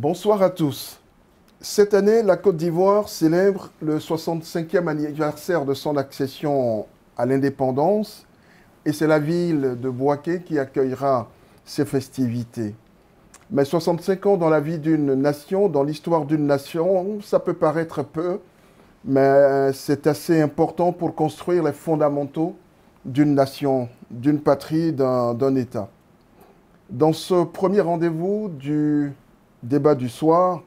Bonsoir à tous. Cette année, la Côte d'Ivoire célèbre le 65e anniversaire de son accession à l'indépendance et c'est la ville de Bouaké qui accueillera ces festivités. Mais 65 ans dans la vie d'une nation, dans l'histoire d'une nation, ça peut paraître peu, mais c'est assez important pour construire les fondamentaux d'une nation, d'une patrie, d'un État. Dans ce premier rendez-vous du débat du soir,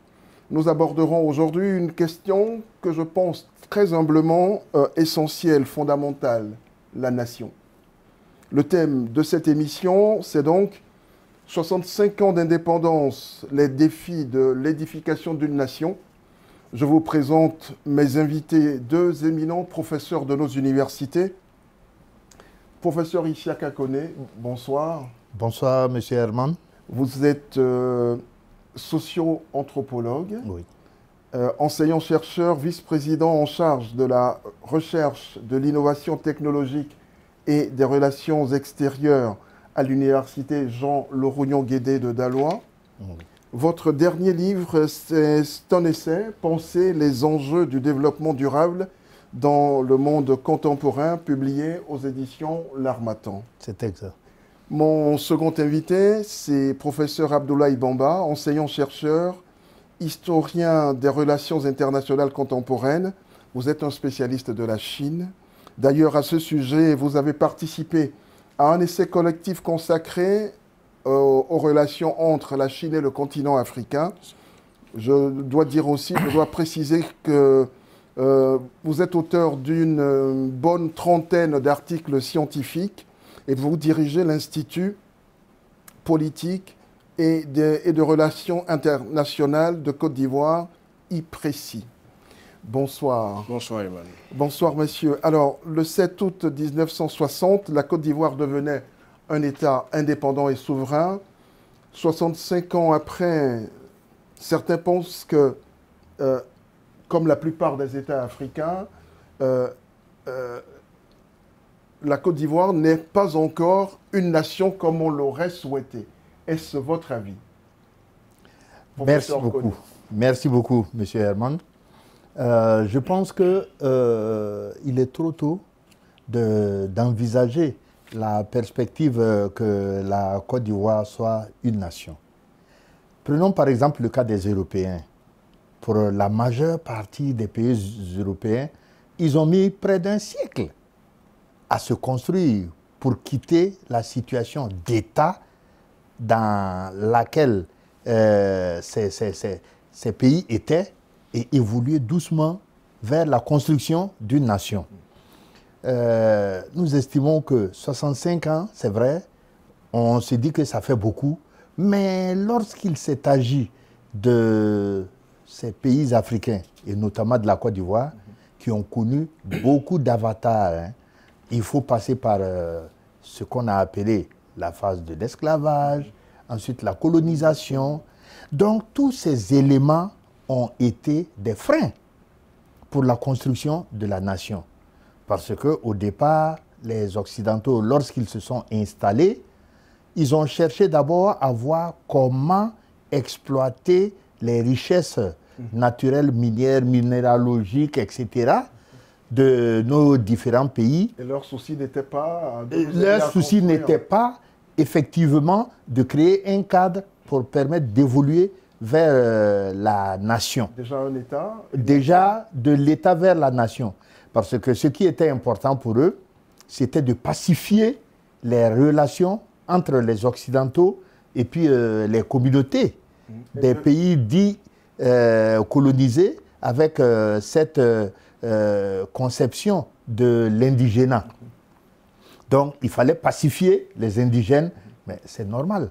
nous aborderons aujourd'hui une question que je pense très humblement essentielle, fondamentale, la nation. Le thème de cette émission, c'est donc 65 ans d'indépendance, les défis de l'édification d'une nation. Je vous présente mes invités, deux éminents professeurs de nos universités. Professeur Isiaka Kone, bonsoir. Bonsoir, Monsieur Herman. Vous êtes socio-anthropologue, Oui. Enseignant-chercheur, vice-président en charge de la recherche, de l'innovation technologique et des relations extérieures à l'université Jean-Lauragnon-Guédé de Daloa. Oui. Votre dernier livre, c'est un essai, Penser les enjeux du développement durable dans le monde contemporain, publié aux éditions L'Harmattan. C'est exact. Mon second invité, c'est professeur Abdoulaye Bamba, enseignant-chercheur, historien des relations internationales contemporaines. Vous êtes un spécialiste de la Chine. D'ailleurs, à ce sujet, vous avez participé à un essai collectif consacré aux relations entre la Chine et le continent africain. Je dois préciser que vous êtes auteur d'une bonne trentaine d'articles scientifiques et vous dirigez l'Institut politique et de relations internationales de Côte d'Ivoire, IPRECI. Bonsoir. Bonsoir, Emmanuel. Bonsoir, monsieur. Alors, le 7 août 1960, la Côte d'Ivoire devenait un État indépendant et souverain. 65 ans après, certains pensent que, comme la plupart des États africains, la Côte d'Ivoire n'est pas encore une nation comme on l'aurait souhaité. Est-ce votre avis? Merci beaucoup. Merci beaucoup, Monsieur Herman. Je pense qu'il est trop tôt d'envisager la perspective que la Côte d'Ivoire soit une nation. Prenons par exemple le cas des Européens. Pour la majeure partie des pays européens, ils ont mis près d'un siècle à se construire pour quitter la situation d'État dans laquelle ces pays étaient et évoluer doucement vers la construction d'une nation. Nous estimons que 65 ans, c'est vrai, on se dit que ça fait beaucoup, mais lorsqu'il s'est agi de ces pays africains, et notamment de la Côte d'Ivoire, qui ont connu beaucoup d'avatars, il faut passer par ce qu'on a appelé la phase de l'esclavage, ensuite la colonisation. Donc tous ces éléments ont été des freins pour la construction de la nation. Parce qu'au départ, les Occidentaux, lorsqu'ils se sont installés, ils ont cherché d'abord à voir comment exploiter les richesses naturelles, minières, minéralogiques, etc., de nos différents pays. Et leur souci n'était pas... Leur souci n'était pas, effectivement, de créer un cadre pour permettre d'évoluer vers la nation. Déjà un État? Déjà de l'État vers la nation. Parce que ce qui était important pour eux, c'était de pacifier les relations entre les Occidentaux et puis les communautés des pays dits colonisés avec cette conception de l'indigénat. Donc, il fallait pacifier les indigènes, mais c'est normal.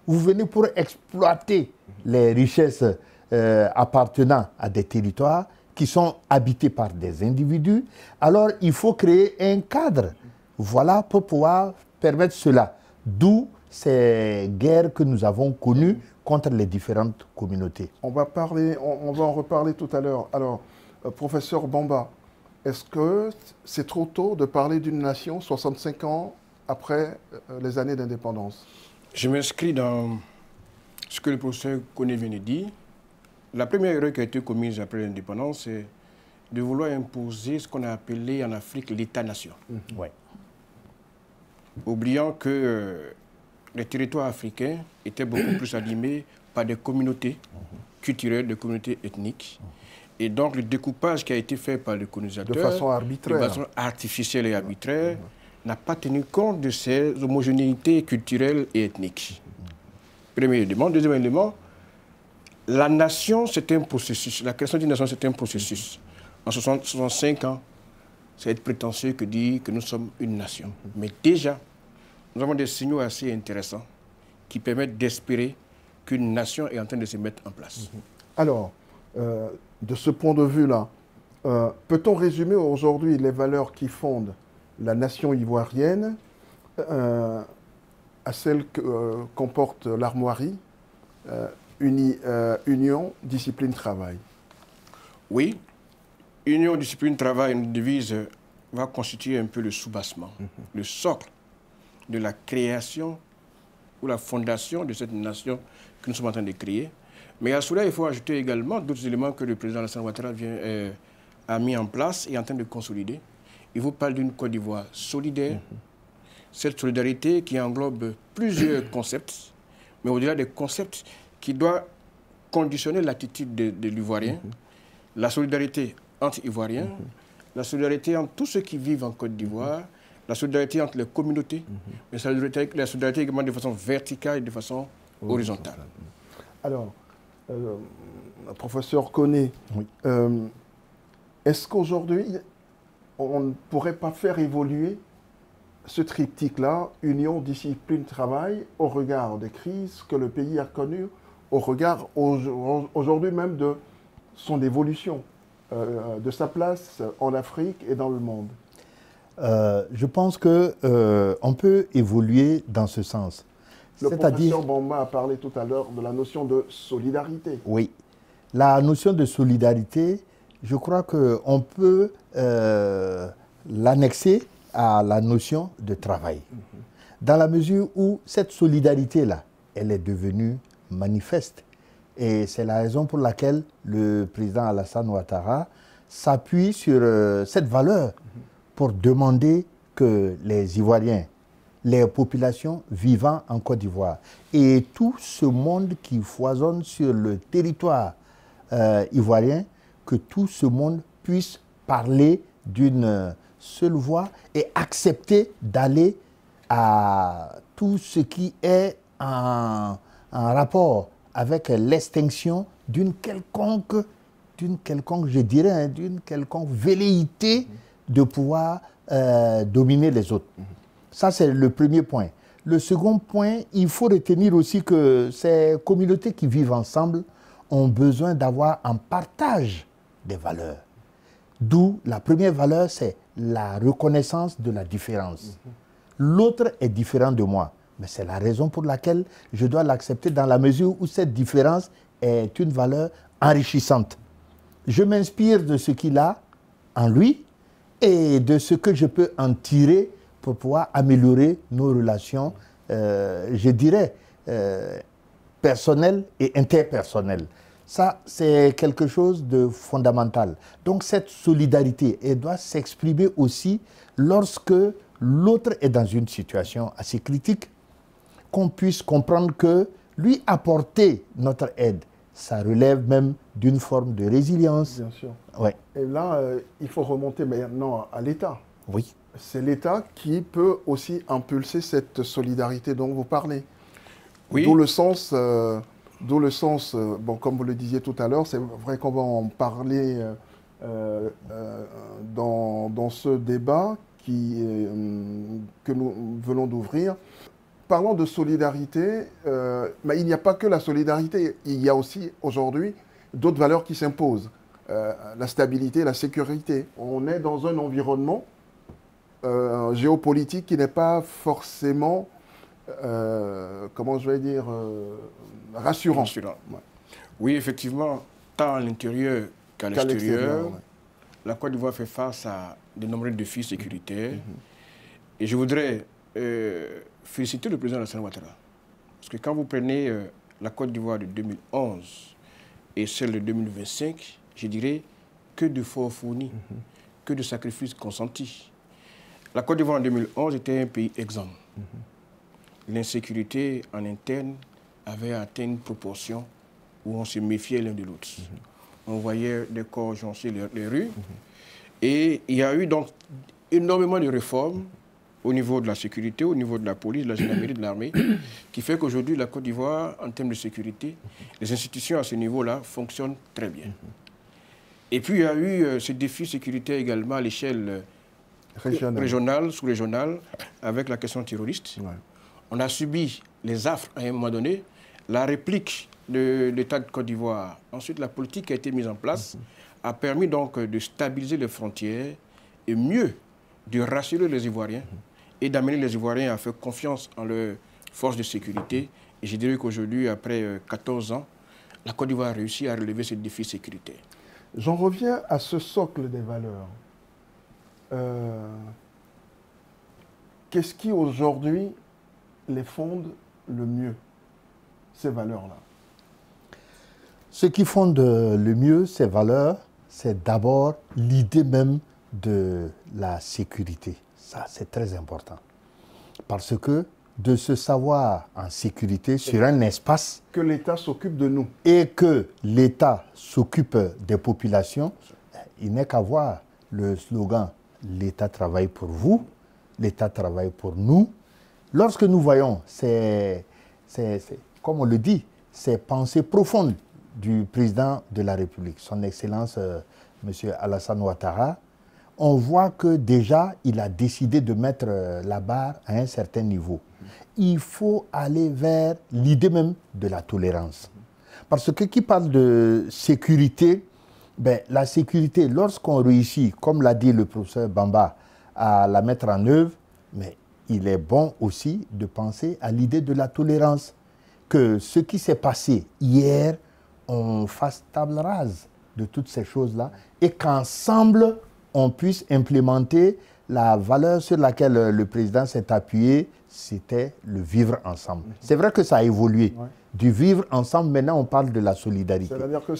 Vous venez pour exploiter les richesses appartenant à des territoires qui sont habités par des individus, alors il faut créer un cadre, voilà, pour pouvoir permettre cela. D'où ces guerres que nous avons connues contre les différentes communautés. On va en reparler tout à l'heure. Alors, professeur Bamba, est-ce que c'est trop tôt de parler d'une nation 65 ans après les années d'indépendance? Je m'inscris dans ce que le professeur Kone vient de dire. la première erreur qui a été commise après l'indépendance, c'est de vouloir imposer ce qu'on a appelé en Afrique l'État-nation. Ouais. Oubliant que les territoires africains étaient beaucoup plus animés par des communautés culturelles, des communautés ethniques. Et donc, le découpage qui a été fait par le colonisateur, de façon arbitraire, de façon artificielle et arbitraire, n'a pas tenu compte de ces homogénéités culturelles et ethniques. Premier élément. Deuxième élément, la nation, c'est un processus. La création d'une nation, c'est un processus. En 65 ans, c'est être prétentieux que dire que nous sommes une nation. Mais déjà, nous avons des signaux assez intéressants qui permettent d'espérer qu'une nation est en train de se mettre en place. Alors, de ce point de vue-là, peut-on résumer aujourd'hui les valeurs qui fondent la nation ivoirienne à celles que comporte l'armoirie, union, discipline, travail? Oui, union, discipline, travail, une devise va constituer un peu le soubassement, le socle de la création ou la fondation de cette nation que nous sommes en train de créer. Mais à cela, il faut ajouter également d'autres éléments que le président Alassane Ouattara a mis en place et est en train de consolider. Il vous parle d'une Côte d'Ivoire solidaire, cette solidarité qui englobe plusieurs concepts, mais au-delà des concepts qui doit conditionner l'attitude de l'Ivoirien, la solidarité entre Ivoiriens, la solidarité entre tous ceux qui vivent en Côte d'Ivoire, la solidarité entre les communautés, mais la solidarité également de façon verticale et de façon horizontale. Alors, professeur Koné, est-ce qu'aujourd'hui, on ne pourrait pas faire évoluer ce triptyque-là, union, discipline, travail, au regard des crises que le pays a connues, au regard aujourd'hui même de son évolution, de sa place en Afrique et dans le monde? Je pense qu'on peut évoluer dans ce sens. Le professeur Bamba a parlé tout à l'heure de la notion de solidarité. Oui. La notion de solidarité, je crois qu'on peut l'annexer à la notion de travail. Dans la mesure où cette solidarité-là, elle est devenue manifeste. Et c'est la raison pour laquelle le président Alassane Ouattara s'appuie sur cette valeur pour demander que les Ivoiriens, les populations vivant en Côte d'Ivoire et tout ce monde qui foisonne sur le territoire ivoirien, que tout ce monde puisse parler d'une seule voix et accepter d'aller à tout ce qui est en rapport avec l'extinction d'une quelconque, je dirais, d'une quelconque velléité de pouvoir dominer les autres. Ça, c'est le premier point. Le second point, il faut retenir aussi que ces communautés qui vivent ensemble ont besoin d'avoir un partage des valeurs. D'où la première valeur, c'est la reconnaissance de la différence. L'autre est différent de moi, mais c'est la raison pour laquelle je dois l'accepter dans la mesure où cette différence est une valeur enrichissante. Je m'inspire de ce qu'il a en lui et de ce que je peux en tirer pour pouvoir améliorer nos relations, je dirais, personnelles et interpersonnelles. Ça, c'est quelque chose de fondamental. Donc, cette solidarité, elle doit s'exprimer aussi lorsque l'autre est dans une situation assez critique, qu'on puisse comprendre que lui apporter notre aide, ça relève même d'une forme de résilience. Bien sûr. Ouais. Et là, il faut remonter maintenant à l'État. Oui. C'est l'État qui peut aussi impulser cette solidarité dont vous parlez. Oui. D'où le sens, bon, comme vous le disiez tout à l'heure, c'est vrai qu'on va en parler dans ce débat que nous venons d'ouvrir. Parlons de solidarité, mais il n'y a pas que la solidarité, il y a aussi aujourd'hui d'autres valeurs qui s'imposent. La stabilité, la sécurité. On est dans un environnement géopolitique qui n'est pas forcément, comment je vais dire, rassurant. Ouais. Oui, effectivement, tant à l'intérieur qu'à l'extérieur, ouais. La Côte d'Ivoire fait face à de nombreux défis sécuritaires. Et je voudrais féliciter le président Alassane Ouattara. Parce que quand vous prenez la Côte d'Ivoire de 2011 et celle de 2025, je dirais que d'efforts fournis, que de sacrifices consentis. La Côte d'Ivoire en 2011 était un pays exempt. L'insécurité en interne avait atteint une proportion où on se méfiait l'un de l'autre. On voyait des corps joncher les rues. Et il y a eu donc énormément de réformes au niveau de la sécurité, au niveau de la police, de la gendarmerie, de l'armée, qui fait qu'aujourd'hui, la Côte d'Ivoire, en termes de sécurité, les institutions à ce niveau-là fonctionnent très bien. Et puis, il y a eu ce défi sécuritaire également à l'échelle régionale, sous-régionale, avec la question terroriste. Ouais. On a subi les affres à un moment donné, la réplique de l'État de Côte d'Ivoire. Ensuite, la politique qui a été mise en place a permis donc de stabiliser les frontières et mieux de rassurer les Ivoiriens et d'amener les Ivoiriens à faire confiance en leurs forces de sécurité. Et je dirais qu'aujourd'hui, après 14 ans, la Côte d'Ivoire a réussi à relever ce défi sécuritaire. J'en reviens à ce socle des valeurs. Qu'est-ce qui aujourd'hui les fonde le mieux, ces valeurs-là? Ce qui fonde le mieux ces valeurs, c'est d'abord l'idée même de la sécurité. Ça, c'est très important. Parce que de se savoir en sécurité sur un espace... Que l'État s'occupe de nous. Et que l'État s'occupe des populations, il n'est qu'à voir le slogan « L'État travaille pour vous, l'État travaille pour nous ». Lorsque nous voyons, comme on le dit, ces pensées profondes du président de la République, son Excellence M. Alassane Ouattara, on voit que déjà, il a décidé de mettre la barre à un certain niveau. Il faut aller vers l'idée même de la tolérance. Parce que qui parle de sécurité, ben, la sécurité, lorsqu'on réussit, comme l'a dit le professeur Bamba, à la mettre en œuvre, mais il est bon aussi de penser à l'idée de la tolérance. Que ce qui s'est passé hier, on fasse table rase de toutes ces choses-là et qu'ensemble, on puisse implémenter la valeur sur laquelle le président s'est appuyé, c'était le vivre ensemble. C'est vrai que ça a évolué. Ouais. Du vivre ensemble, maintenant on parle de la solidarité. C'est-à-dire que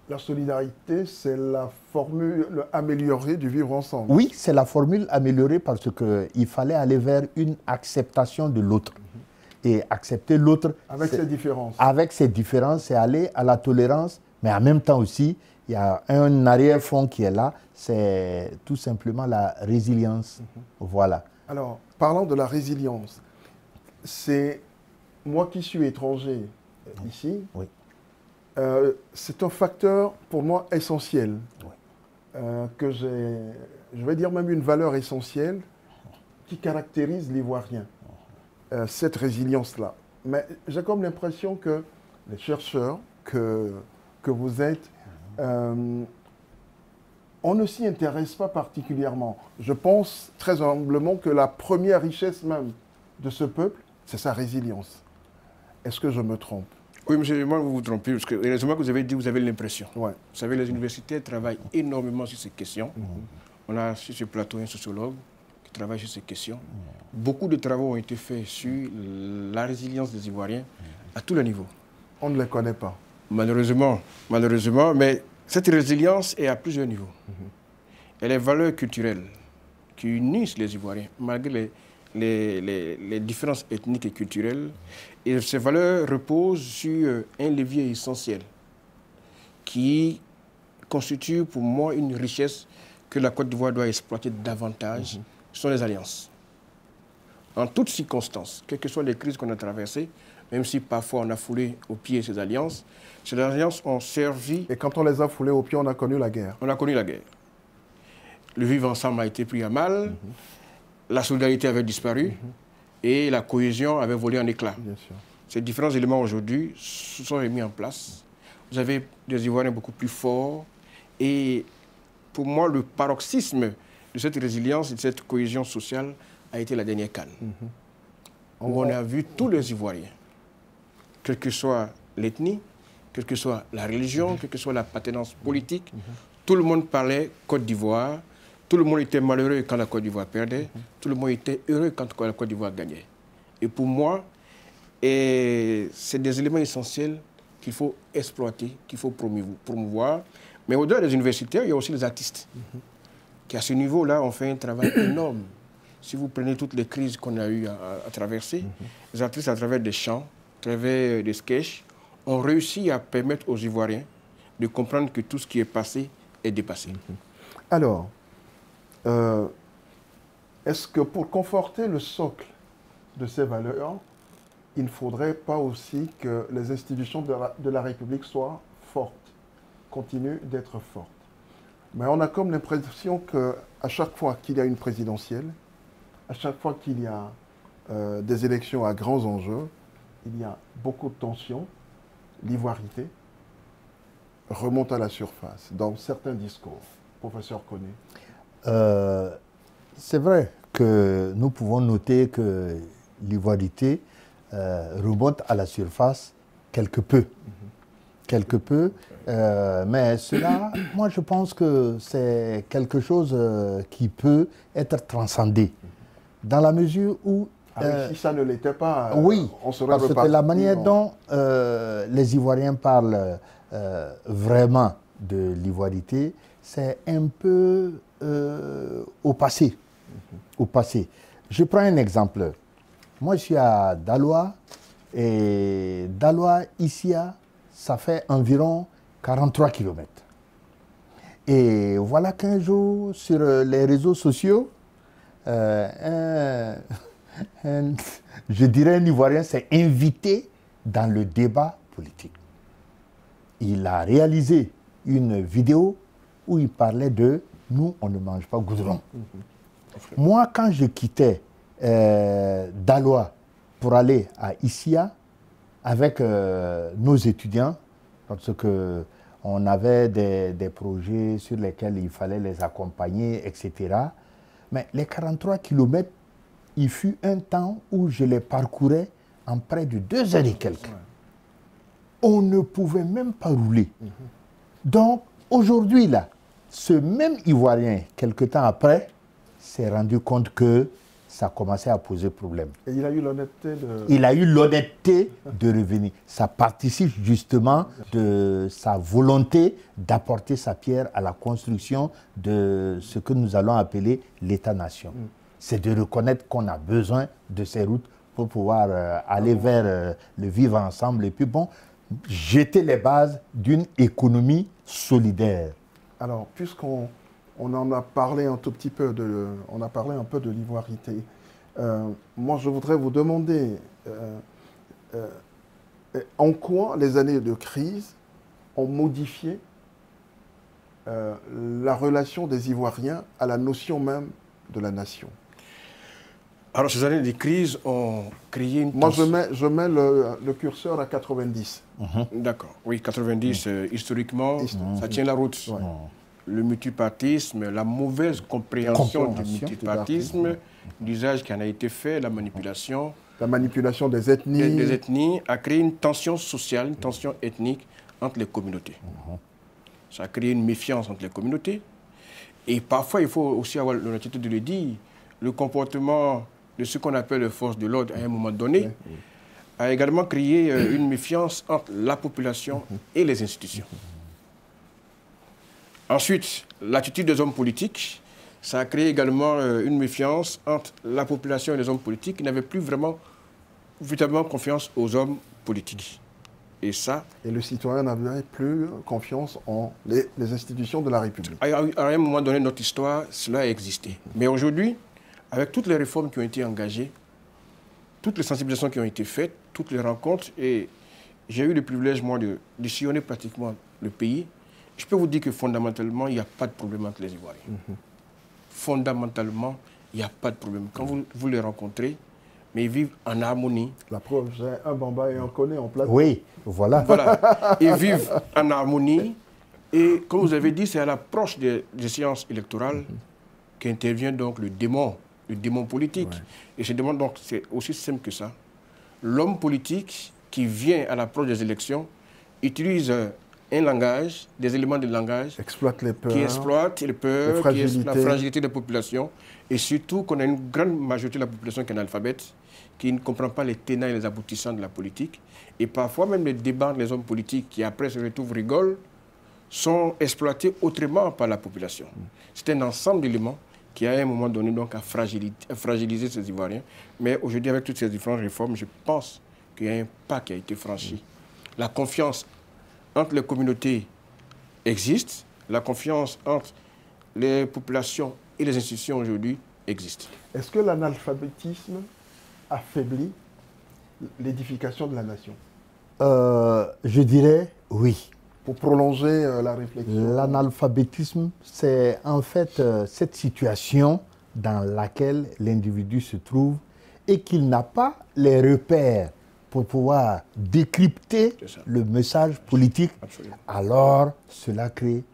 la solidarité, c'est la formule améliorée du vivre ensemble. Oui, c'est la formule améliorée parce qu'il fallait aller vers une acceptation de l'autre. Et accepter l'autre... Avec ses différences. Avec ses différences, c'est aller à la tolérance, mais en même temps aussi, il y a un arrière-fond qui est là, c'est tout simplement la résilience. Voilà. Alors, parlant de la résilience, c'est moi qui suis étranger ici, oui. C'est un facteur pour moi essentiel, oui. Que je vais dire même une valeur essentielle qui caractérise l'Ivoirien, cette résilience-là. Mais j'ai comme l'impression que les chercheurs que vous êtes, on ne s'y intéresse pas particulièrement. Je pense très humblement que la première richesse même de ce peuple, c'est sa résilience. Est-ce que je me trompe? Oui, monsieur, moi, vous vous trompez, parce que heureusement que vous avez dit, vous avez l'impression. Ouais. Vous savez, les universités travaillent énormément sur ces questions. On a sur ce plateau un sociologue qui travaille sur ces questions. Beaucoup de travaux ont été faits sur la résilience des Ivoiriens à tous les niveaux. On ne les connaît pas. Malheureusement, mais cette résilience est à plusieurs niveaux. Et les valeurs culturelles qui unissent les Ivoiriens, malgré les différences ethniques et culturelles, et ces valeurs reposent sur un levier essentiel qui constitue pour moi une richesse que la Côte d'Ivoire doit exploiter davantage, ce sont les alliances. En toutes circonstances, quelles que soient les crises qu'on a traversées, même si parfois on a foulé aux pieds ces alliances ont servi... Et quand on les a foulées aux pieds, on a connu la guerre. On a connu la guerre. Le vivre ensemble a été pris à mal, la solidarité avait disparu et la cohésion avait volé en éclats. Bien sûr. Ces différents éléments aujourd'hui se sont remis en place. Vous avez des Ivoiriens beaucoup plus forts et pour moi, le paroxysme de cette résilience et de cette cohésion sociale a été la dernière CAN. Où on a vu tous les Ivoiriens, quelle que soit l'ethnie, quelle que soit la religion, quelle que soit l'appartenance politique, tout le monde parlait Côte d'Ivoire, tout le monde était malheureux quand la Côte d'Ivoire perdait, tout le monde était heureux quand la Côte d'Ivoire gagnait. Et pour moi, c'est des éléments essentiels qu'il faut exploiter, qu'il faut promouvoir. Mais au-delà des universitaires, il y a aussi les artistes, qui à ce niveau-là ont fait un travail énorme. Si vous prenez toutes les crises qu'on a eues à traverser, les artistes, à travers des chants, à travers des sketchs, ont réussi à permettre aux Ivoiriens de comprendre que tout ce qui est passé est dépassé. Alors, est-ce que pour conforter le socle de ces valeurs, il ne faudrait pas aussi que les institutions de la République soient fortes, continuent d'être fortes? Mais on a comme l'impression qu'à chaque fois qu'il y a une présidentielle, à chaque fois qu'il y a des élections à grands enjeux, il y a beaucoup de tensions, l'ivoirité remonte à la surface dans certains discours. Professeur Koné. C'est vrai que nous pouvons noter que l'ivoirité remonte à la surface quelque peu. Quelque peu. Mais cela, moi je pense que c'est quelque chose qui peut être transcendé. Dans la mesure où... si ça ne l'était pas, oui, on serait parce reparti. que la manière dont les Ivoiriens parlent vraiment de l'ivoirité, c'est un peu au passé. Au passé. Je prends un exemple. Moi, je suis à Daloa, et Daloa-Issia, ça fait environ 43 km. Et voilà qu'un jour, sur les réseaux sociaux, je dirais un Ivoirien s'est invité dans le débat politique. Il a réalisé une vidéo où il parlait de « nous, on ne mange pas goudron ». Moi, quand je quittais Daloa pour aller à Issia avec nos étudiants, parce qu'on avait des projets sur lesquels il fallait les accompagner, etc. Mais les 43 kilomètres, il fut un temps où je les parcourais en près de 2 heures et quelques. On ne pouvait même pas rouler. Donc, aujourd'hui, là, ce même Ivoirien, quelque temps après, s'est rendu compte que ça commençait à poser problème. Et il a eu l'honnêteté de... Il a eu l'honnêteté de revenir. Ça participe justement de sa volonté d'apporter sa pierre à la construction de ce que nous allons appeler l'État-nation. C'est de reconnaître qu'on a besoin de ces routes pour pouvoir aller vers le vivre ensemble et puis bon, jeter les bases d'une économie solidaire. Alors, puisqu'on en a parlé un tout petit peu de l'ivoirité, moi je voudrais vous demander en quoi les années de crise ont modifié la relation des Ivoiriens à la notion même de la nation. Alors, ces années de crise ont créé une... Moi, je mets le curseur à 90. D'accord. Oui, 90, historiquement, ça tient la route. Ouais. Le multipartisme, la mauvaise compréhension du multipartisme, l'usage qui en a été fait, la manipulation. La manipulation des ethnies. Des ethnies a créé une tension sociale, une tension ethnique entre les communautés. Ça a créé une méfiance entre les communautés. Et parfois, il faut aussi avoir l'honnêteté de le dire, le comportement de ce qu'on appelle les forces de l'ordre à un moment donné a également créé une méfiance entre la population et les institutions. Ensuite, l'attitude des hommes politiques, ça a créé également une méfiance entre la population et les hommes politiques qui n'avaient plus vraiment véritablement confiance aux hommes politiques. Et ça... Et le citoyen n'avait plus confiance en les institutions de la République. À un moment donné de notre histoire, cela a existé. Mais aujourd'hui, avec toutes les réformes qui ont été engagées, toutes les sensibilisations qui ont été faites, toutes les rencontres, et j'ai eu le privilège, moi, de sillonner pratiquement le pays, je peux vous dire que fondamentalement, il n'y a pas de problème entre les Ivoiriens. Fondamentalement, il n'y a pas de problème. Quand vous les rencontrez, mais ils vivent en harmonie. La preuve, j'ai un Bamba et un Koné en plateau. Oui, voilà. Voilà. Ils vivent en harmonie. Et comme vous avez dit, c'est à l'approche des séances électorales qu'intervient donc le démon politique. Ouais. Et je demande donc, c'est aussi simple que ça. L'homme politique qui vient à l'approche des élections utilise un langage, des éléments de langage exploite les peurs, qui exploitent les peurs, la fragilité des populations, et surtout qu'on a une grande majorité de la population qui est analphabète, qui ne comprend pas les tenants et les aboutissants de la politique. Et parfois même les débats des hommes politiques qui après se retrouvent rigolent sont exploités autrement par la population. C'est un ensemble d'éléments qui à un moment donné donc a fragilisé ces Ivoiriens. Mais aujourd'hui avec toutes ces différentes réformes, je pense qu'il y a un pas qui a été franchi. La confiance entre les communautés existe, la confiance entre les populations et les institutions aujourd'hui existe. Est-ce que l'analphabétisme affaiblit l'édification de la nation? Je dirais oui. Pour prolonger la réflexion. L'analphabétisme, c'est en fait cette situation dans laquelle l'individu se trouve et qu'il n'a pas les repères pour pouvoir décrypter le message politique. Absolument. Alors cela crée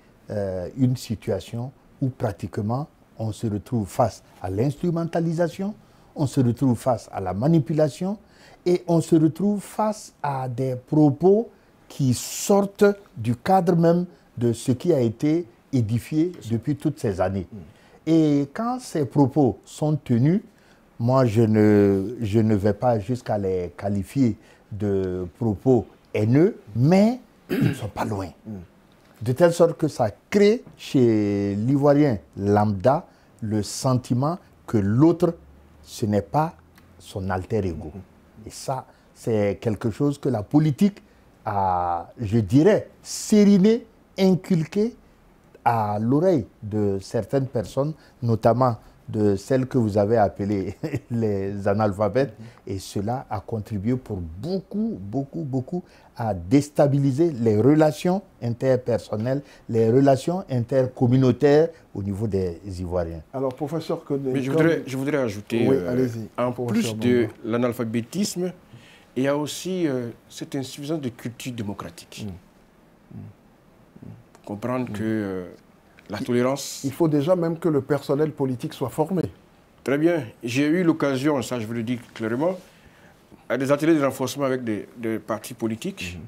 une situation où pratiquement on se retrouve face à l'instrumentalisation, on se retrouve face à la manipulation et on se retrouve face à des propos qui sortent du cadre même de ce qui a été édifié depuis toutes ces années. Et quand ces propos sont tenus, moi je ne vais pas jusqu'à les qualifier de propos haineux, mais ils ne sont pas loin. De telle sorte que ça crée chez l'Ivoirien lambda le sentiment que l'autre, ce n'est pas son alter ego. Et ça, c'est quelque chose que la politique a, je dirais, sériné, inculqué à l'oreille de certaines personnes, notamment de celles que vous avez appelées les analphabètes, et cela a contribué pour beaucoup à déstabiliser les relations interpersonnelles, les relations intercommunautaires au niveau des Ivoiriens. Alors, professeur Koné, mais je voudrais ajouter, oui, en plus de l'analphabétisme, il y a aussi cette insuffisance de culture démocratique. Comprendre que la tolérance... Il faut déjà même que le personnel politique soit formé. Très bien. J'ai eu l'occasion, ça je vous le dis clairement, à des ateliers de renforcement avec des partis politiques.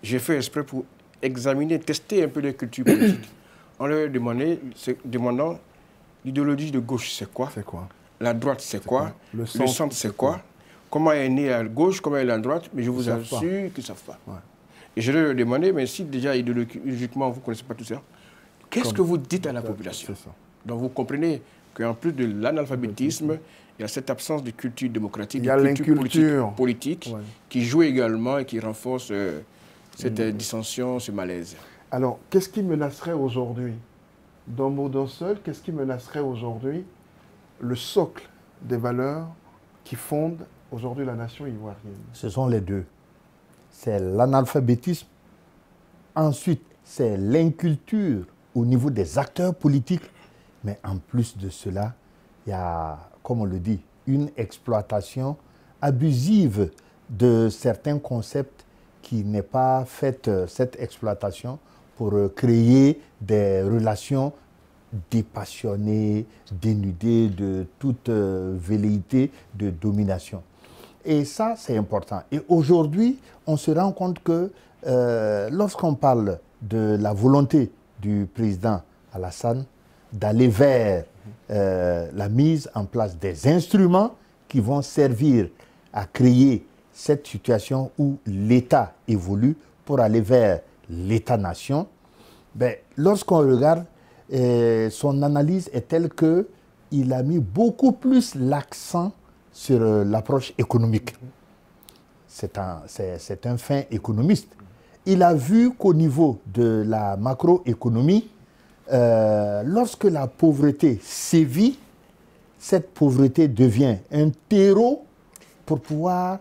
J'ai fait exprès pour examiner, tester un peu les cultures politiques. En leur demandant l'idéologie de gauche, c'est quoi? C'est quoi? La droite, c'est quoi? Le centre, c'est quoi? quoi? Comment elle est née à gauche, comment elle est à droite? Mais je vous assure qu'ils ne savent pas. Ouais. Et je leur ai demandé, mais si déjà idéologiquement vous ne connaissez pas tout ça, qu'est-ce que vous dites à la population? Donc vous comprenez qu'en plus de l'analphabétisme, il y a cette absence de culture démocratique, de culture politique qui joue également et qui renforce cette dissension, ce malaise. Alors, qu'est-ce qui menacerait aujourd'hui, d'un mot d'un seul, qu'est-ce qui menacerait aujourd'hui le socle des valeurs qui fondent aujourd'hui la nation ivoirienne? Ce sont les deux. C'est l'analphabétisme. Ensuite, c'est l'inculture au niveau des acteurs politiques. Mais en plus de cela, il y a, comme on le dit, une exploitation abusive de certains concepts qui n'est pas faite, cette exploitation, pour créer des relations dépassionnées, dénudées de toute velléité de domination. Et ça, c'est important. Et aujourd'hui, on se rend compte que lorsqu'on parle de la volonté du président Alassane d'aller vers la mise en place des instruments qui vont servir à créer cette situation où l'État évolue pour aller vers l'État-nation, ben, lorsqu'on regarde, son analyse est telle qu'il a mis beaucoup plus l'accent sur l'approche économique. C'est un fin économiste. Il a vu qu'au niveau de la macroéconomie, lorsque la pauvreté sévit, cette pauvreté devient un terreau pour pouvoir,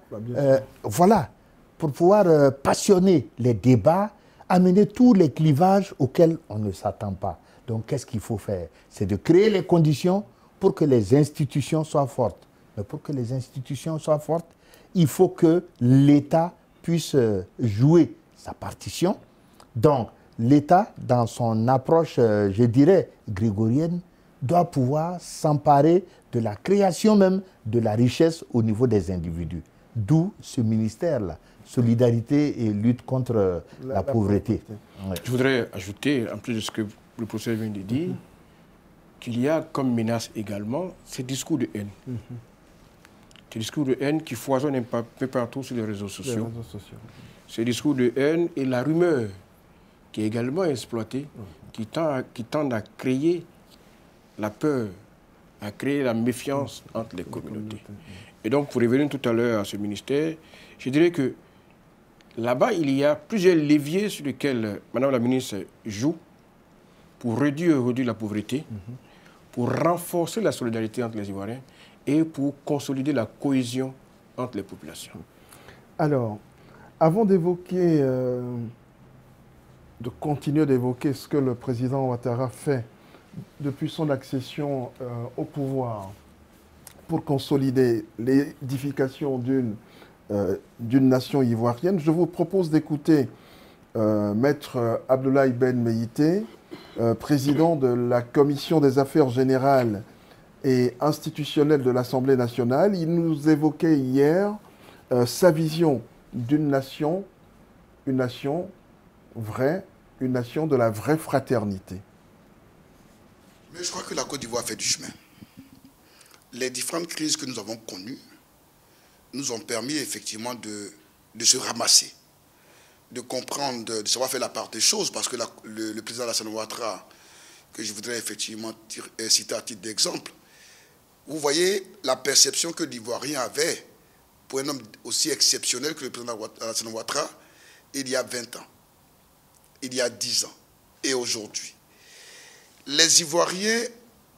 pour pouvoir passionner les débats, amener tous les clivages auxquels on ne s'attend pas. Donc, qu'est-ce qu'il faut faire? C'est de créer les conditions pour que les institutions soient fortes. Mais pour que les institutions soient fortes, il faut que l'État puisse jouer sa partition. Donc, l'État, dans son approche, je dirais, grégorienne, doit pouvoir s'emparer de la création même de la richesse au niveau des individus. D'où ce ministère-là, solidarité et lutte contre la pauvreté. Ouais. Je voudrais ajouter, en plus de ce que le professeur vient de dire, qu'il y a comme menace également ces discours de haine. Ces discours de haine qui foisonnent un peu partout sur les réseaux sociaux. Les réseaux sociaux. Ces discours de haine et la rumeur qui est également exploitée, qui tendent à créer la peur, à créer la méfiance entre les communautés. Et donc, pour revenir tout à l'heure à ce ministère, je dirais que là-bas, il y a plusieurs leviers sur lesquels Madame la ministre joue pour réduire la pauvreté, pour renforcer la solidarité entre les Ivoiriens et pour consolider la cohésion entre les populations. Alors, avant d'évoquer, de continuer d'évoquer ce que le président Ouattara fait depuis son accession au pouvoir pour consolider l'édification d'une nation ivoirienne, je vous propose d'écouter Maître Abdoulaye Ben Meïté, président de la Commission des affaires générales et institutionnelles de l'Assemblée nationale. Il nous évoquait hier sa vision d'une nation, une nation vraie, une nation de la vraie fraternité. Mais je crois que la Côte d'Ivoire fait du chemin. Les différentes crises que nous avons connues nous ont permis effectivement de se ramasser, de comprendre, de savoir faire la part des choses, parce que le président Alassane Ouattara, que je voudrais effectivement citer à titre d'exemple, vous voyez la perception que l'Ivoirien avait pour un homme aussi exceptionnel que le président Alassane Ouattara il y a 20 ans, il y a 10 ans et aujourd'hui. Les Ivoiriens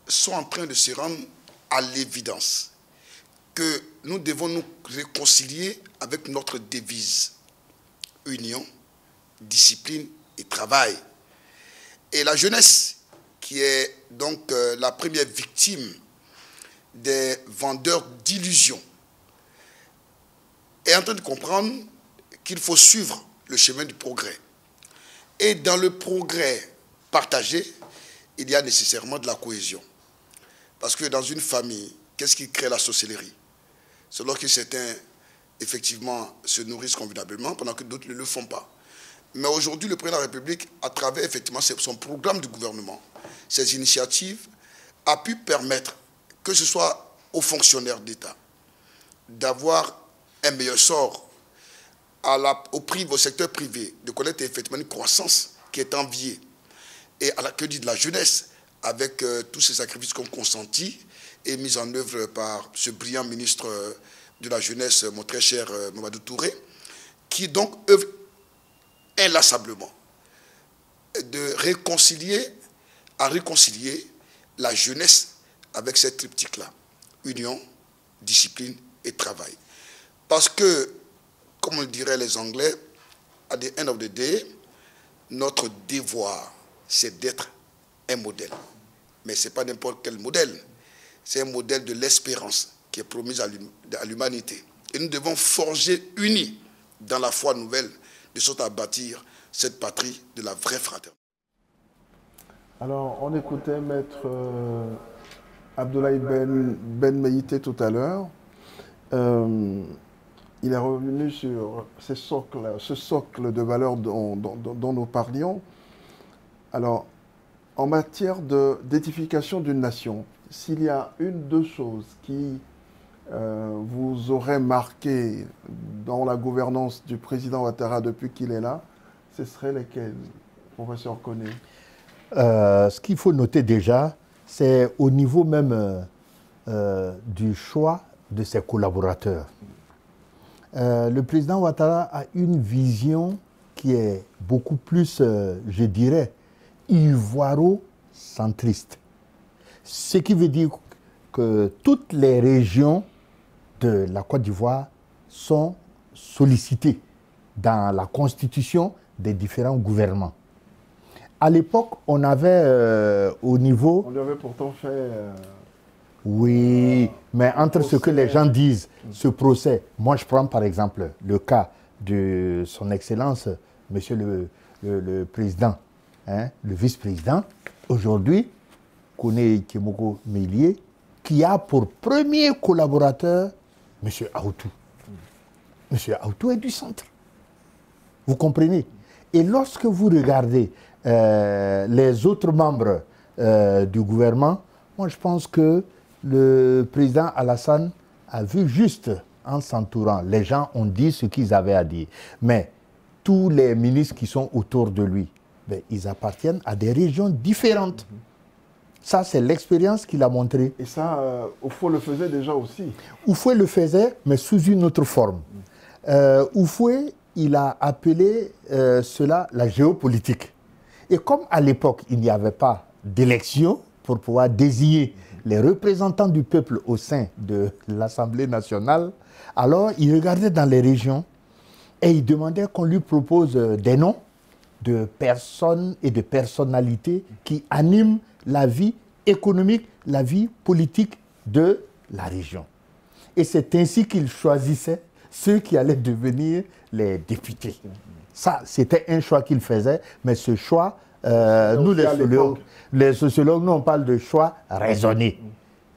sont en train de se rendre à l'évidence que nous devons nous réconcilier avec notre devise: union, discipline et travail. Et la jeunesse, qui est donc la première victime des vendeurs d'illusions, est en train de comprendre qu'il faut suivre le chemin du progrès. Et dans le progrès partagé, il y a nécessairement de la cohésion. Parce que dans une famille, qu'est-ce qui crée la sorcellerie? C'est lorsque certains, effectivement, se nourrissent convenablement, pendant que d'autres ne le font pas. Mais aujourd'hui, le président de la République, à travers, effectivement, son programme de gouvernement, ses initiatives, a pu permettre, que ce soit aux fonctionnaires d'État, d'avoir un meilleur sort, au secteur privé, de connaître effectivement une croissance qui est enviée, et à l'accueil de la jeunesse, avec tous ces sacrifices qu'on consentit et mis en œuvre par ce brillant ministre de la Jeunesse, mon très cher Mamadou Touré, qui donc œuvre inlassablement à réconcilier la jeunesse avec cette triptyque-là: union, discipline et travail. Parce que, comme le diraient les Anglais, at the end of the day, notre devoir, c'est d'être un modèle. Mais ce n'est pas n'importe quel modèle. C'est un modèle de l'espérance qui est promise à l'humanité. Et nous devons forger unis dans la foi nouvelle, de sorte à bâtir cette patrie de la vraie fraternité. Alors, on écoutait Maître Abdoulaye Ben Meïté tout à l'heure. Il est revenu sur ce socle de valeurs dont nous parlions. Alors, en matière d'édification d'une nation, s'il y a deux choses qui vous auraient marqué dans la gouvernance du président Ouattara depuis qu'il est là, ce seraient lesquelles, professeur Koné? Ce qu'il faut noter déjà, c'est au niveau même du choix de ses collaborateurs. Le président Ouattara a une vision qui est beaucoup plus, je dirais, ivoiro-centriste. Ce qui veut dire que toutes les régions de la Côte d'Ivoire sont sollicitées dans la constitution des différents gouvernements. À l'époque, on avait au niveau... On lui avait pourtant fait... Oui, mais entre ce que les gens disent, ce procès, moi je prends par exemple le cas de son Excellence, Monsieur le Président, le vice-président, aujourd'hui, Koné Kemoko Mélié, qui a pour premier collaborateur M. Aoutou. M. Aoutou est du centre. Vous comprenez? Et lorsque vous regardez les autres membres du gouvernement, moi je pense que le président Alassane a vu juste en s'entourant. Les gens ont dit ce qu'ils avaient à dire. Mais tous les ministres qui sont autour de lui, ben, ils appartiennent à des régions différentes. Ça, c'est l'expérience qu'il a montrée. Et ça, Houphouët le faisait déjà aussi. Houphouët le faisait, mais sous une autre forme. Houphouët, il a appelé cela la géopolitique. Et comme à l'époque, il n'y avait pas d'élection pour pouvoir désigner les représentants du peuple au sein de l'Assemblée nationale, alors il regardait dans les régions et il demandait qu'on lui propose des noms de personnes et de personnalités qui animent la vie économique, la vie politique de la région. Et c'est ainsi qu'il choisissait ceux qui allaient devenir les députés. Ça, c'était un choix qu'il faisait, mais ce choix, nous les sociologues, nous on parle de choix raisonné.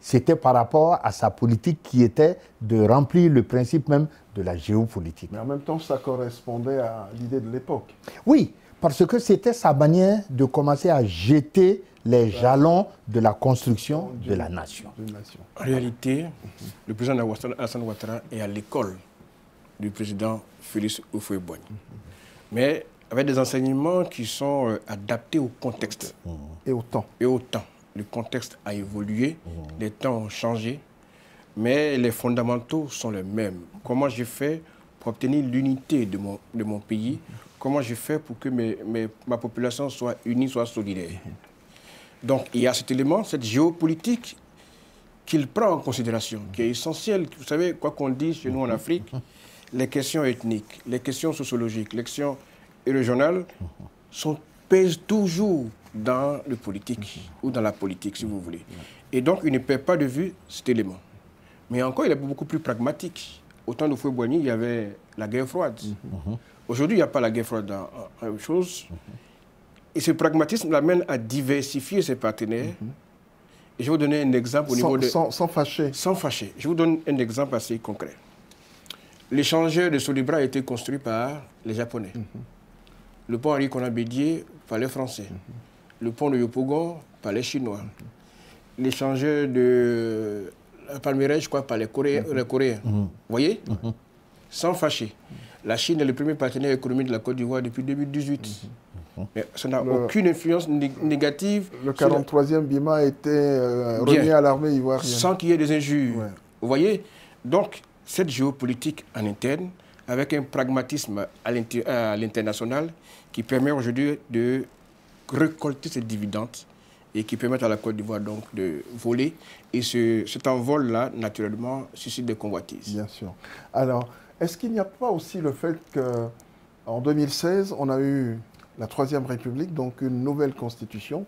C'était par rapport à sa politique qui était de remplir le principe même de la géopolitique. Mais en même temps, ça correspondait à l'idée de l'époque. Oui, parce que c'était sa manière de commencer à jeter les jalons de la construction de la nation. En réalité, le président Alassane Ouattara est à l'école du président Félix Houphouët-Boigny. Mais avec des enseignements qui sont adaptés au contexte. Et au temps. Et au temps. Le contexte a évolué, les temps ont changé, mais les fondamentaux sont les mêmes. Comment je fais pour obtenir l'unité de mon pays? Comment je fais pour que ma population soit unie, soit solidaire? Donc, il y a cet élément, cette géopolitique qu'il prend en considération, qui est essentielle. Vous savez, quoi qu'on dise chez nous en Afrique, les questions ethniques, les questions sociologiques, les questions régionales pèsent toujours dans le politique, ou dans la politique, si vous voulez. Et donc, il ne perd pas de vue cet élément. Mais encore, il est beaucoup plus pragmatique. Au temps de Houphouët-Boigny, il y avait la guerre froide. Aujourd'hui, il n'y a pas la guerre froide dans une chose. Et ce pragmatisme l'amène à diversifier ses partenaires. Et je vais vous donner un exemple au niveau de... Sans fâcher. Sans fâcher. Je vous donne un exemple assez concret. L'échangeur de Solibra a été construit par les Japonais. Le pont Henri Konan Bédié par les Français. Le pont de Yopougon par les Chinois. L'échangeur de Palmeraie, je crois, par les Coréens. Vous voyez? Sans fâcher. La Chine est le premier partenaire économique de la Côte d'Ivoire depuis 2018. Mais ça n'a aucune influence négative. Le 43e BIMA a été remis à l'armée ivoirienne. Sans qu'il y ait des injures. Ouais. Vous voyez? Donc, cette géopolitique en interne, avec un pragmatisme à l'international, qui permet aujourd'hui de récolter ces dividendes et qui permettent à la Côte d'Ivoire donc de voler. Et cet envol-là, naturellement, suscite des convoitises. Bien sûr. Alors, est-ce qu'il n'y a pas aussi le fait qu'en 2016, on a eu la Troisième République, donc une nouvelle constitution?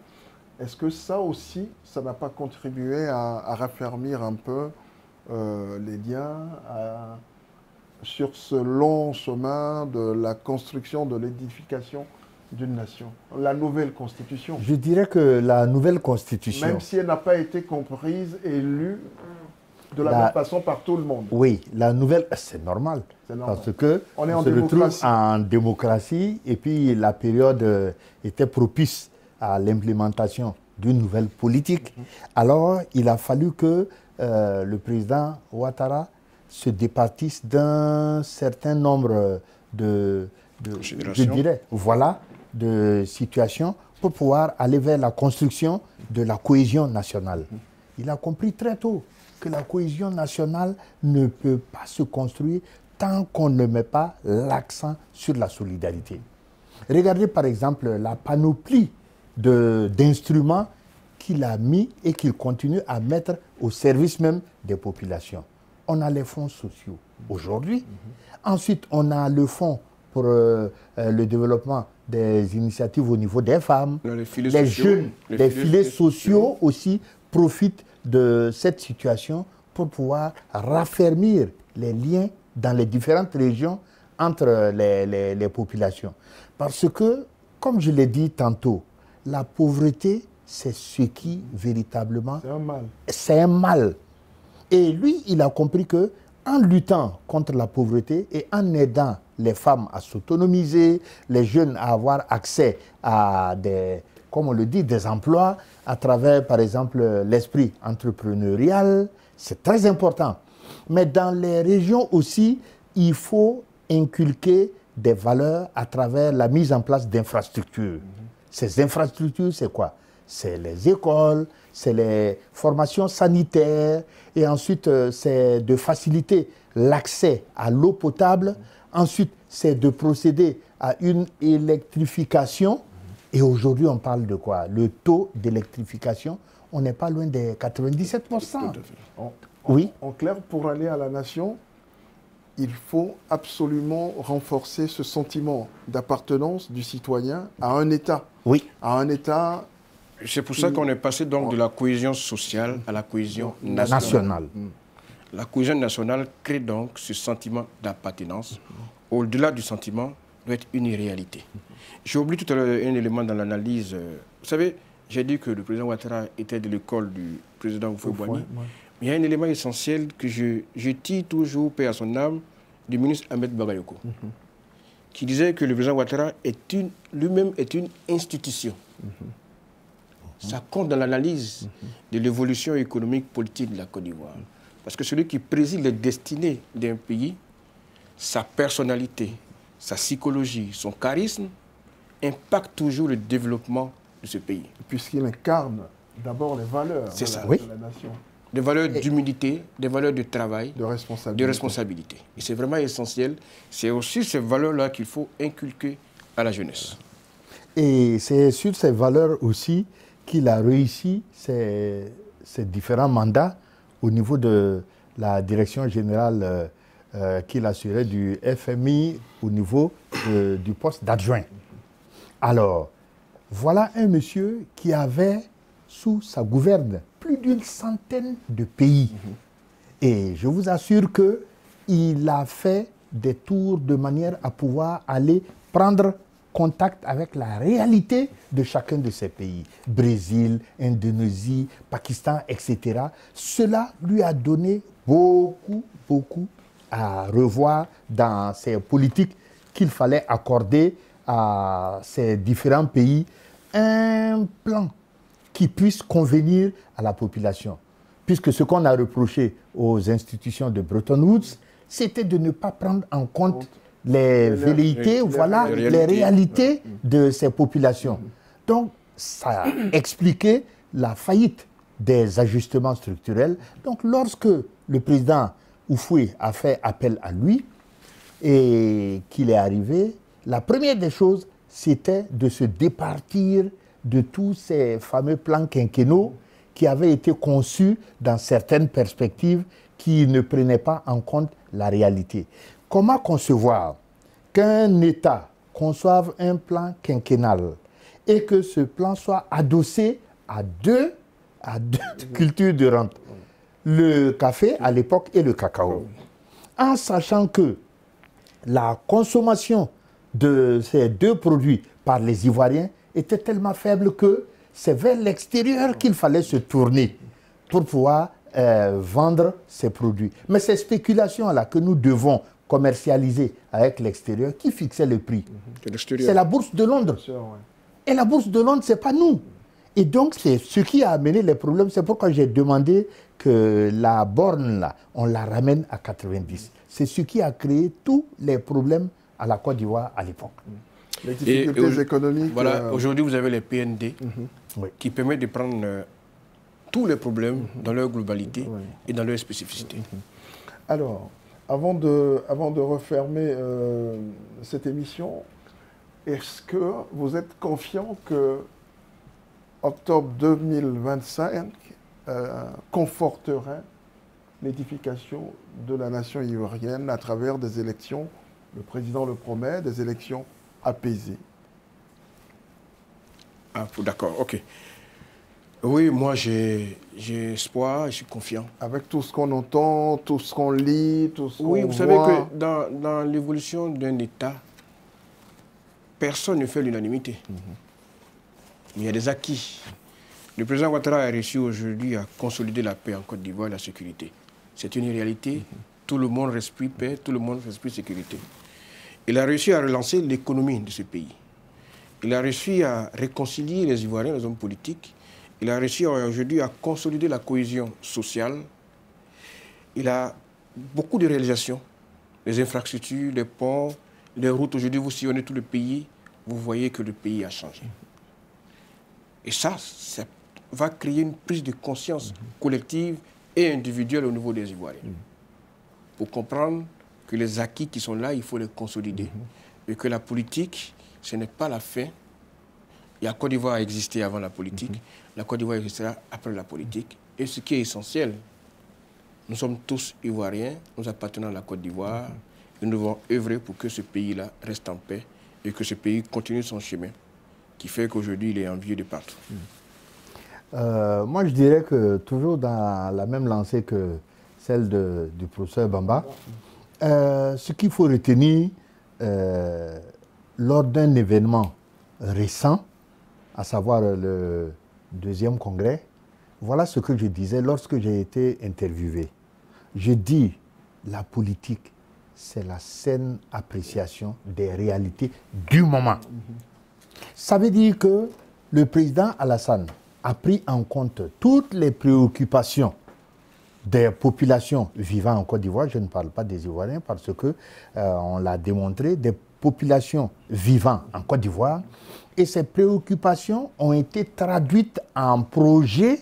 Est-ce que ça aussi, ça n'a pas contribué à raffermir un peu les liens sur ce long chemin de la construction, de l'édification d'une nation? La nouvelle constitution. Je dirais que la nouvelle constitution... Même si elle n'a pas été comprise et lue de la même façon par tout le monde. Oui, la nouvelle... C'est normal. Parce que on se retrouve en démocratie et puis la période était propice à l'implémentation d'une nouvelle politique. Alors, il a fallu que le président Ouattara se départisse d'un certain nombre de situations pour pouvoir aller vers la construction de la cohésion nationale. Il a compris très tôt que la cohésion nationale ne peut pas se construire tant qu'on ne met pas l'accent sur la solidarité. Regardez par exemple la panoplie d'instruments qu'il a mis et qu'il continue à mettre au service même des populations. On a les fonds sociaux aujourd'hui. Ensuite, on a le fonds pour le développement des initiatives au niveau des femmes. Les jeunes, les filets sociaux aussi profitent de cette situation pour pouvoir raffermir les liens dans les différentes régions entre les populations. Parce que, comme je l'ai dit tantôt, la pauvreté, c'est ce qui véritablement... C'est un mal. C'est un mal. Et lui, il a compris que en luttant contre la pauvreté et en aidant les femmes à s'autonomiser, les jeunes à avoir accès à des, comme on le dit, des emplois à travers, par exemple, l'esprit entrepreneurial, c'est très important. Mais dans les régions aussi, il faut inculquer des valeurs à travers la mise en place d'infrastructures. Ces infrastructures, c'est quoi? C'est les écoles, c'est les formations sanitaires, et ensuite, c'est de faciliter l'accès à l'eau potable. Ensuite, c'est de procéder à une électrification. Et aujourd'hui, on parle de quoi? Le taux d'électrification, on n'est pas loin des 97%. Oui. En clair, pour aller à la nation, il faut absolument renforcer ce sentiment d'appartenance du citoyen à un État. Oui. À un État. C'est pour ça qu'on est passé donc de la cohésion sociale à la cohésion nationale. La cohésion nationale crée donc ce sentiment d'appartenance. Au-delà du sentiment, doit être une réalité. J'ai oublié tout à l'heure un élément dans l'analyse. Vous savez, j'ai dit que le président Ouattara était de l'école du président Houphouët-Boigny. Mais il y a un élément essentiel que je tire toujours, paix à son âme, du ministre Ahmed Bagayoko, qui disait que le président Ouattara lui-même est une institution. Ça compte dans l'analyse de l'évolution économique politique de la Côte d'Ivoire. Parce que celui qui préside les destinées d'un pays, sa personnalité, sa psychologie, son charisme, impacte toujours le développement de ce pays. Puisqu'il incarne d'abord les valeurs de la nation. Des valeurs d'humilité, des valeurs de travail, de responsabilité. Et c'est vraiment essentiel. C'est aussi ces valeurs-là qu'il faut inculquer à la jeunesse. Et c'est sur ces valeurs aussi qu'il a réussi ses différents mandats au niveau de la direction générale qu'il assurait du FMI au niveau du poste d'adjoint. Alors, voilà un monsieur qui avait sous sa gouverne plus d'une centaine de pays. Et je vous assure qu'il a fait des tours de manière à pouvoir aller prendre contact avec la réalité de chacun de ces pays. Brésil, Indonésie, Pakistan, etc. Cela lui a donné beaucoup à revoir dans ces politiques qu'il fallait accorder à ces différents pays. Un plan qui puisse convenir à la population. Puisque ce qu'on a reproché aux institutions de Bretton Woods, c'était de ne pas prendre en compte les velléités, les réalités de ces populations. Donc, ça a expliqué la faillite des ajustements structurels. Donc, lorsque le président Houphouët a fait appel à lui et qu'il est arrivé, la première des choses, c'était de se départir de tous ces fameux plans quinquennaux qui avaient été conçus dans certaines perspectives qui ne prenaient pas en compte la réalité. Comment concevoir qu'un État conçoive un plan quinquennal et que ce plan soit adossé à deux cultures de rente, le café à l'époque et le cacao, en sachant que la consommation de ces deux produits par les Ivoiriens était tellement faible que c'est vers l'extérieur qu'il fallait se tourner pour pouvoir vendre ces produits. Mais ces spéculations-là que nous devons commercialiser avec l'extérieur, qui fixait le prix? C'est la bourse de Londres. Et la bourse de Londres, ce n'est pas nous. Et donc, c'est ce qui a amené les problèmes. C'est pourquoi j'ai demandé que la borne, là, on la ramène à 90. C'est ce qui a créé tous les problèmes à la Côte d'Ivoire à l'époque. Les difficultés économiques. Voilà, aujourd'hui, vous avez les PND qui permettent de prendre tous les problèmes dans leur globalité et dans leur spécificité. Alors, avant de refermer cette émission, est-ce que vous êtes confiant que octobre 2025 conforterait l'édification de la nation ivoirienne à travers des élections, le président le promet, des élections apaisées? Ah, d'accord, ok. Oui, moi j'ai espoir, je suis confiant. Avec tout ce qu'on entend, tout ce qu'on lit, tout ce qu'on voit. Oui, vous savez que dans l'évolution d'un État, personne ne fait l'unanimité. Mais il y a des acquis. Le président Ouattara a réussi aujourd'hui à consolider la paix en Côte d'Ivoire et la sécurité. C'est une réalité. Tout le monde respire paix, tout le monde respire sécurité. Il a réussi à relancer l'économie de ce pays. Il a réussi à réconcilier les Ivoiriens, les hommes politiques. Il a réussi aujourd'hui à consolider la cohésion sociale. Il a beaucoup de réalisations. Les infrastructures, les ponts, les routes. Aujourd'hui, vous sillonnez tout le pays, vous voyez que le pays a changé. Et ça va créer une prise de conscience collective et individuelle au niveau des Ivoiriens. Pour comprendre que les acquis qui sont là, il faut les consolider. Et que la politique, ce n'est pas la fin. La Côte d'Ivoire a existé avant la politique. La Côte d'Ivoire existera après la politique. Et ce qui est essentiel, nous sommes tous Ivoiriens, nous appartenons à la Côte d'Ivoire. Et nous devons œuvrer pour que ce pays-là reste en paix et que ce pays continue son chemin, qui fait qu'aujourd'hui, il est envié de partout. Moi, je dirais que toujours dans la même lancée que celle du professeur Bamba, ce qu'il faut retenir lors d'un événement récent, à savoir le 2e congrès, voilà ce que je disais lorsque j'ai été interviewé. Je dis, la politique, c'est la saine appréciation des réalités du moment. Ça veut dire que le président Alassane a pris en compte toutes les préoccupations des populations vivant en Côte d'Ivoire. Je ne parle pas des Ivoiriens parce que on l'a démontré, des populations vivant en Côte d'Ivoire. Et ces préoccupations ont été traduites en projets.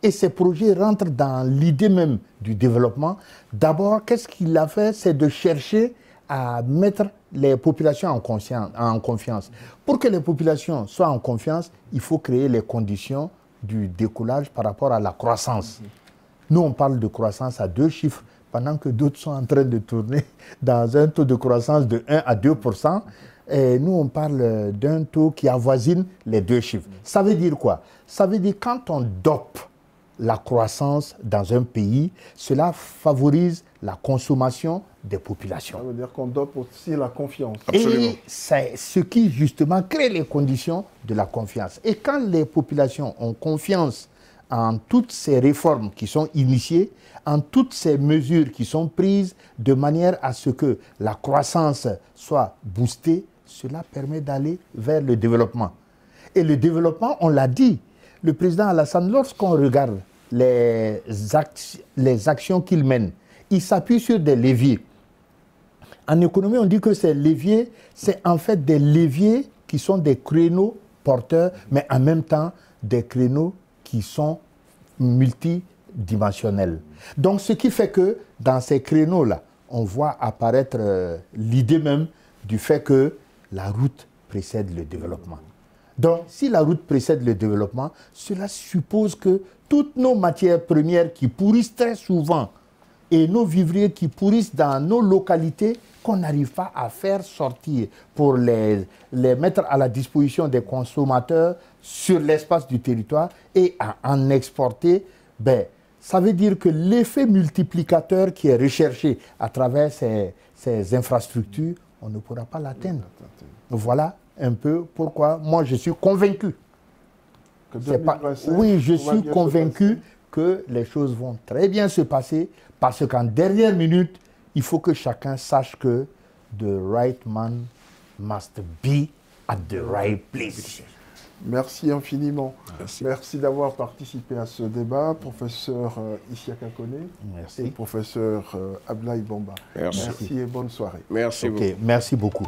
Et ces projets rentrent dans l'idée même du développement. D'abord, qu'est-ce qu'il a fait? C'est de chercher à mettre les populations en confiance. Pour que les populations soient en confiance, il faut créer les conditions du décollage par rapport à la croissance. Nous, on parle de croissance à 2 chiffres, pendant que d'autres sont en train de tourner dans un taux de croissance de 1 à 2%. Et nous, on parle d'un taux qui avoisine les 2 chiffres. Ça veut dire quoi? Ça veut dire quand on dope la croissance dans un pays, cela favorise la consommation des populations. Ça veut dire qu'on dope aussi la confiance. Absolument. Et c'est ce qui justement crée les conditions de la confiance. Et quand les populations ont confiance en toutes ces réformes qui sont initiées, en toutes ces mesures qui sont prises de manière à ce que la croissance soit boostée, cela permet d'aller vers le développement. Et le développement, on l'a dit, le président Alassane, lorsqu'on regarde les actions qu'il mène, il s'appuie sur des leviers. En économie, on dit que ces leviers, c'est en fait des leviers qui sont des créneaux porteurs, mais en même temps des créneaux qui sont multidimensionnels. Donc, ce qui fait que dans ces créneaux-là, on voit apparaître l'idée même du fait que la route précède le développement. Donc, si la route précède le développement, cela suppose que toutes nos matières premières qui pourrissent très souvent et nos vivriers qui pourrissent dans nos localités, qu'on n'arrive pas à faire sortir pour les mettre à la disposition des consommateurs sur l'espace du territoire et à en exporter, ben, ça veut dire que l'effet multiplicateur qui est recherché à travers ces infrastructures, on ne pourra pas l'atteindre. Voilà un peu pourquoi moi je suis convaincu. Oui, je suis convaincu que les choses vont très bien se passer parce qu'en dernière minute, il faut que chacun sache que the right man must be at the right place. Merci infiniment. Merci. Merci d'avoir participé à ce débat, professeur Isiaka Kone et professeur Ablaye Bamba. Merci. Et bonne soirée. Merci beaucoup. Merci beaucoup.